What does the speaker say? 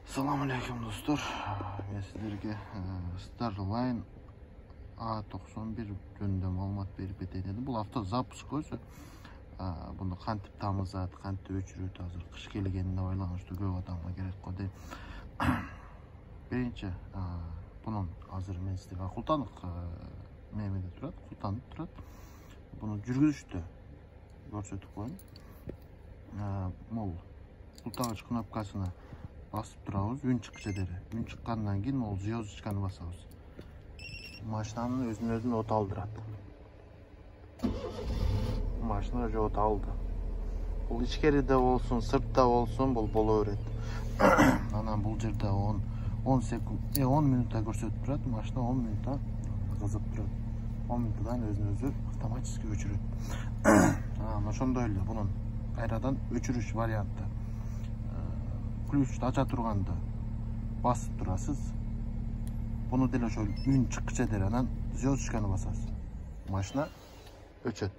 Assalamu alaikum dostlar. Ben sizlerge Starline A91 жөнүндө маалымат берип кетейин дедим. Бул авто запуск өзү. Буну кантип тамызат, кантип өчүрөт, азыр кыш келгенине байланыштуу көп адамга керек го дейм. Биринчи, бунун азыр мен сизге култандык мемеде турат, култанып турат. Буну жүргүзүштө көрсөтүп коеюн. Могул култагыч кнопкасына басып турабыз, үн чыкчу дери. Үн чыккандан кийин могул звездочканы басабыз. Машинанын өзүн от алдырат. Машина уже от алды. Бул ичкериде болсун, сыртта болсун, бул боло берет. Анан бул жерде 10 секунд, 10 минутта көрсөтүп турат. Машина 10 минутта кызып турат. 10 минуттан өзүн автоматически өчүрөт. Ошондой эле бунун кайрадан өчүрүш варианты. Ключту ача турганда басып турасыз. Буну деле ошол үн чыкчу дер, анан звездочканы басасыз. Машина өчөт.